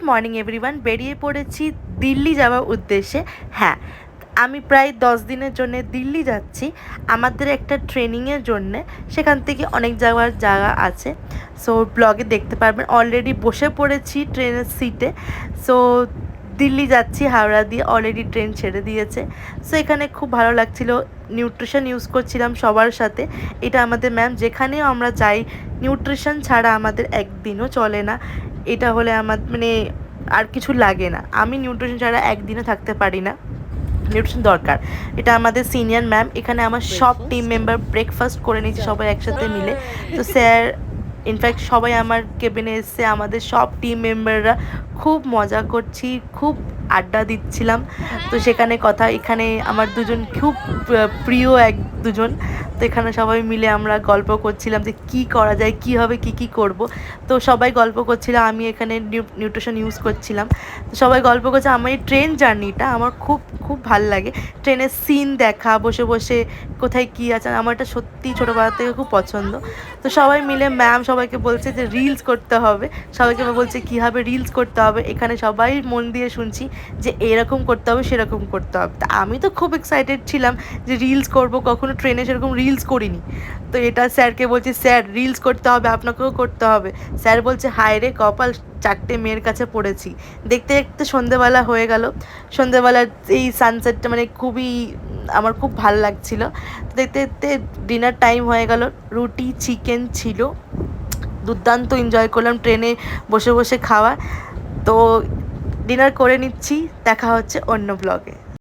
Good morning everyone. বেরিয়ে পড়েছি দিল্লি যাওয়ার উদ্দেশ্যে। হ্যাঁ, আমি প্রায় 10 দিনের জন্য দিল্লি যাচ্ছি আমাদের একটা ট্রেনিংয়ের জন্যে। সেখান থেকে অনেক যাওয়ার জায়গা আছে, সো ব্লগে দেখতে পারবেন। অলরেডি বসে পড়েছি ট্রেনের সিটে। সো দিল্লি যাচ্ছি হাওড়া দিয়ে, অলরেডি ট্রেন ছেড়ে দিয়েছে। সো এখানে খুব ভালো লাগছিলো, নিউট্রিশন ইউজ করছিলাম সবার সাথে। এটা আমাদের ম্যাম, যেখানেও আমরা যাই নিউট্রিশন ছাড়া আমাদের একদিনও চলে না। এটা হলে আমার মানে আর কিছু লাগে না। আমি নিউট্রিশন ছাড়া একদিনও থাকতে পারি না, নিউট্রিশন দরকার। এটা আমাদের সিনিয়র ম্যাম। এখানে আমার সব টিম মেম্বার ব্রেকফাস্ট করে নিয়েছি সবাই একসাথে মিলে। তো স্যার, ইনফ্যাক্ট সবাই আমার কেবিনে এসছে, আমাদের সব টিম মেম্বাররা খুব মজা করছি, খুব আড্ডা দিচ্ছিলাম। তো সেখানে কথা, এখানে আমার দুজন খুব প্রিয় দুজন। তো এখানে সবাই মিলে আমরা গল্প করছিলাম যে কী করা যায়, কী হবে, কী করব। তো সবাই গল্প করছিলাম, আমি এখানে নিউট্রিশন ইউজ করছিলাম। তো সবাই গল্প করছে। আমার এই ট্রেন জার্নিটা আমার খুব খুব ভাল লাগে। ট্রেনের সিন দেখা, বসে বসে কোথায় কী আছে, আমার এটা সত্যি ছোটোবেলা থেকে খুব পছন্দ। তো সবাই মিলে ম্যাম সবাইকে বলছে যে রিলস করতে হবে, সবাইকে বলছে কীভাবে রিলস করতে হবে। এখানে সবাই মন দিয়ে শুনছি যে এরকম করতে হবে, সেরকম করতে হবে। তা আমি তো খুব এক্সাইটেড ছিলাম যে রিলস করব, কখনো ট্রেনে সেরকম রিলস করিনি। তো এটা স্যারকে বলছি, স্যার রিলস করতে হবে, আপনাকেও করতে হবে। স্যার বলছে হায় রে কপাল, 4টে মেয়ের কাছে পড়েছি। দেখতে দেখতে সন্ধেবেলা হয়ে গেল। সন্ধেবেলার এই সানসেটটা মানে খুবই আমার খুব ভাল লাগছিলো। দেখতে দেখতে ডিনার টাইম হয়ে গেল। রুটি চিকেন ছিল, দুর্দান্ত এনজয় করলাম ট্রেনে বসে বসে খাওয়া। তো ডিনার করে নিচ্ছি, দেখা হচ্ছে অন্য ব্লগে।